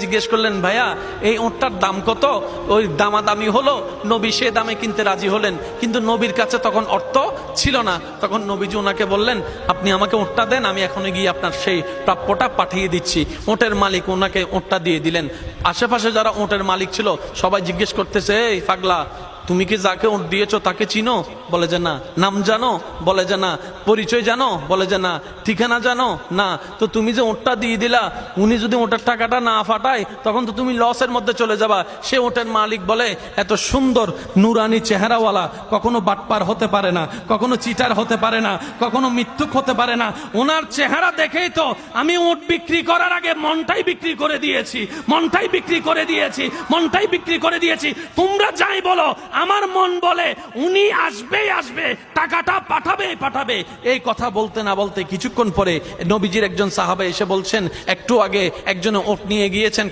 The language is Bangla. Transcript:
জিজ্ঞেস করলেন, ভাইয়া এই ওঁটটার দাম কত? ওই দামাদামি হলো, নবী সে দামে কিনতে রাজি হলেন, কিন্তু নবীর কাছে তখন অর্থ ছিল না। তখন নবীজি ওনাকে বললেন, আপনি আমাকে ওঁটটা দেন, আমি এখনই গিয়ে আপনার সেই প্রাপ্যটা পাঠিয়ে দিচ্ছি। ওঁটের মালিক ওনাকে ওঁটটা দিয়ে দিলেন। আশেপাশে যারা ওঁটের মালিক ছিল সবাই জিজ্ঞেস করতেছে, এই পাগলা, তুমি কি যাকে ওঁট দিয়েছো তাকে চিনো? বলে যে না। নাম জানো? বলে যে না। পরিচয় জানো? বলে যে না। ঠিকানা জানো? না। তো তুমি যে ওঁটটা দিয়ে দিলা, উনি যদি ওঁটের টাকাটা না ফাটায় তখন তো তুমি লসের মধ্যে চলে যাবা। সে ওঁটের মালিক বলে, এত সুন্দর নুরানি চেহারাওয়ালা কখনো বাটপার হতে পারে না, কখনো চিটার হতে পারে না, কখনো মিথ্যুক হতে পারে না। ওনার চেহারা দেখেই তো আমি ওঁট বিক্রি করার আগে মনটাই বিক্রি করে দিয়েছি, মনটাই বিক্রি করে দিয়েছি, মনটাই বিক্রি করে দিয়েছি। তোমরা যাই বলো, আমার মন বলে উনি আসবেই আসবে, টাকাটা পাঠাবেই পাঠাবে। এই কথা বলতে না বলতে কিছুক্ষণ পরে নবীজির একজন সাহাবা এসে বলছেন, একটু আগে একজনে ওট নিয়ে গিয়েছেন।